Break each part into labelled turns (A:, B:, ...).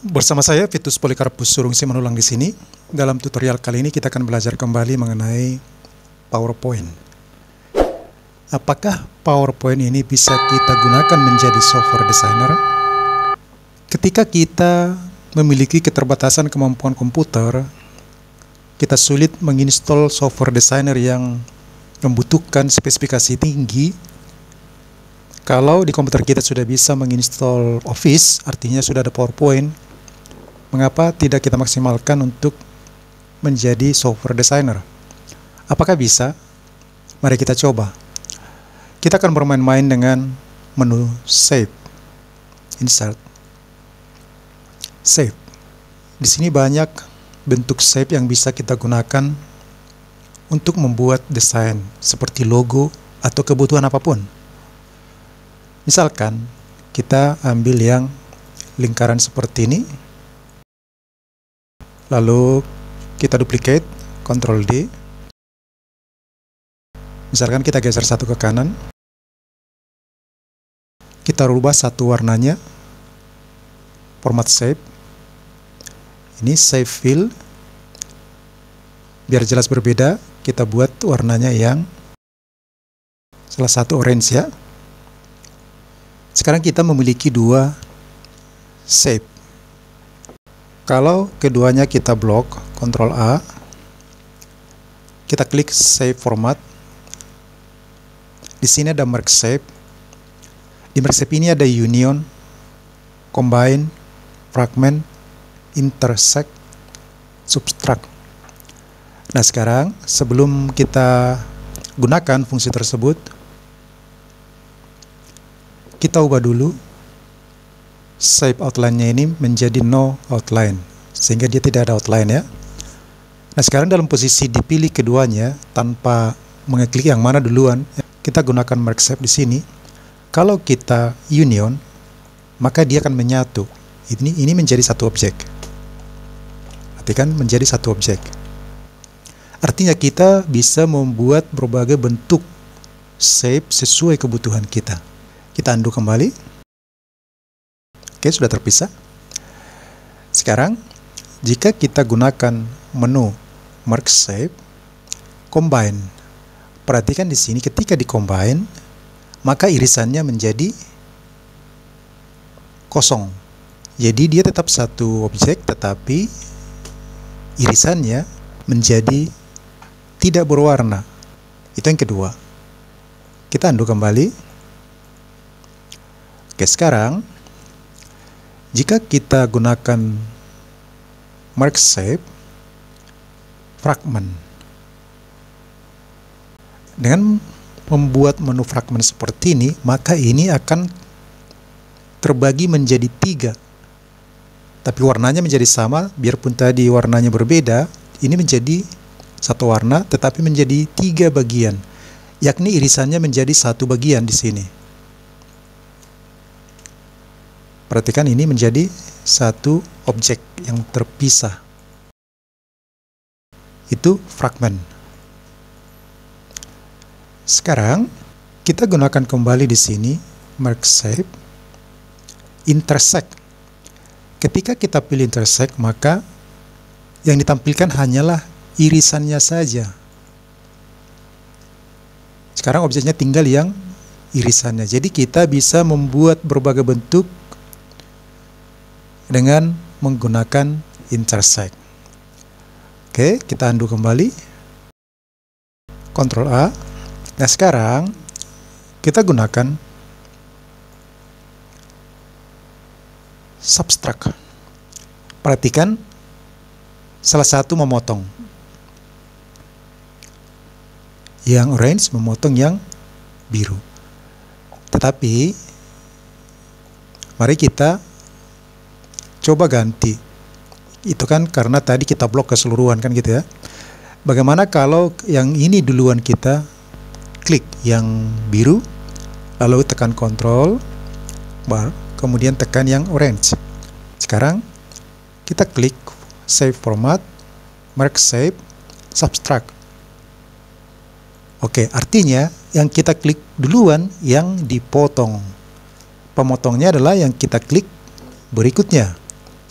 A: Bersama saya Vitus Polikarpus Surungsi Manulang di sini. Dalam tutorial kali ini kita akan belajar kembali mengenai PowerPoint. Apakah PowerPoint ini bisa kita gunakan menjadi software designer? Ketika kita memiliki keterbatasan kemampuan komputer, kita sulit menginstal software designer yang membutuhkan spesifikasi tinggi. Kalau di komputer kita sudah bisa menginstal Office, artinya sudah ada PowerPoint, mengapa tidak kita maksimalkan untuk menjadi software designer? Apakah bisa? Mari kita coba. Kita akan bermain-main dengan menu Save, Insert, Save. Di sini banyak bentuk save yang bisa kita gunakan untuk membuat desain seperti logo atau kebutuhan apapun. Misalkan kita ambil yang lingkaran seperti ini, lalu kita duplicate, Ctrl D. Misalkan kita geser satu ke kanan, kita rubah satu warnanya, format save. Ini save fill, biar jelas berbeda, kita buat warnanya yang salah satu orange ya. Sekarang kita memiliki dua save. Kalau keduanya kita blok, Ctrl A, kita klik Save Format. Di sini ada Merge Save. Di Merge Save ini ada Union, Combine, Fragment, Intersect, Subtract. Nah sekarang sebelum kita gunakan fungsi tersebut, kita ubah dulu save outline-nya ini menjadi no outline, sehingga dia tidak ada outline ya. Nah sekarang dalam posisi dipilih keduanya tanpa mengeklik yang mana duluan, kita gunakan Merge Save di sini. Kalau kita union, maka dia akan menyatu. Ini menjadi satu objek. Perhatikan, menjadi satu objek. Artinya kita bisa membuat berbagai bentuk save sesuai kebutuhan kita. Kita undo kembali. Oke, sudah terpisah. Sekarang, jika kita gunakan menu Merge Save, Combine. Perhatikan di sini ketika di-combine, maka irisannya menjadi kosong. Jadi dia tetap satu objek, tetapi irisannya menjadi tidak berwarna. Itu yang kedua. Kita undo kembali. Oke, sekarang jika kita gunakan Merge Save, Fragment. Dengan membuat menu fragment seperti ini, maka ini akan terbagi menjadi 3. Tapi warnanya menjadi sama, biarpun tadi warnanya berbeda, ini menjadi satu warna, tetapi menjadi 3 bagian. Yakni irisannya menjadi satu bagian di sini. Perhatikan ini menjadi satu objek yang terpisah. Itu fragment. Sekarang kita gunakan kembali di sini Merge Save, Intersect. Ketika kita pilih Intersect, maka yang ditampilkan hanyalah irisannya saja. Sekarang objeknya tinggal yang irisannya. Jadi kita bisa membuat berbagai bentuk dengan menggunakan Intersect. Oke, kita undo kembali. Ctrl A. Nah sekarang kita gunakan Subtract. Perhatikan salah satu memotong. Yang orange memotong yang biru. Tetapi mari kita coba ganti. Itu kan karena tadi kita blok keseluruhan kan gitu ya. Bagaimana kalau yang ini duluan kita klik yang biru, lalu tekan Ctrl bar, kemudian tekan yang orange. Sekarang kita klik Save Format, Merge Save, Subtract. Oke, artinya yang kita klik duluan yang dipotong. Pemotongnya adalah yang kita klik berikutnya.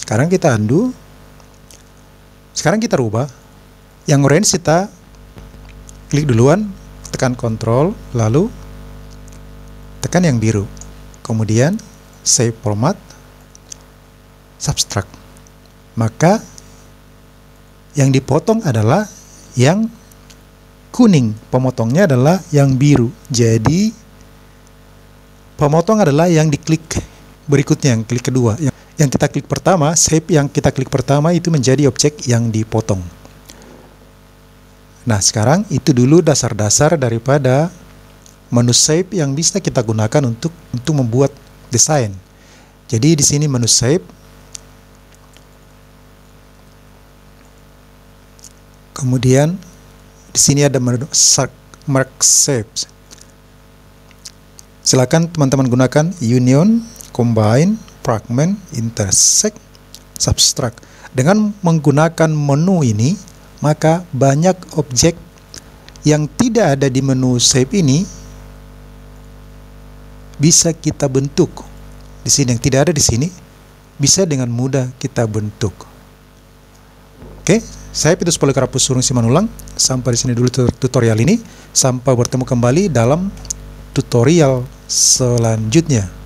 A: Sekarang kita undo. Sekarang kita rubah. Yang orange kita klik duluan, tekan Ctrl, lalu tekan yang biru. Kemudian save format, subtract. Maka yang dipotong adalah yang kuning, pemotongnya adalah yang biru. Jadi pemotong adalah yang diklik berikutnya, yang klik kedua. Yang kita klik pertama, save yang kita klik pertama itu menjadi objek yang dipotong. Nah, sekarang itu dulu dasar-dasar daripada menu save yang bisa kita gunakan untuk membuat desain. Jadi di sini menu save. Kemudian di sini ada menu mark save. Silakan teman-teman gunakan union, combine, fragment, intersect, subtract. Dengan menggunakan menu ini, maka banyak objek yang tidak ada di menu save ini bisa kita bentuk. Di sini yang tidak ada di sini bisa dengan mudah kita bentuk. Oke, saya Petrus Polikarpus Surung Simanulang. Sampai di sini dulu tutorial ini. Sampai bertemu kembali dalam tutorial selanjutnya.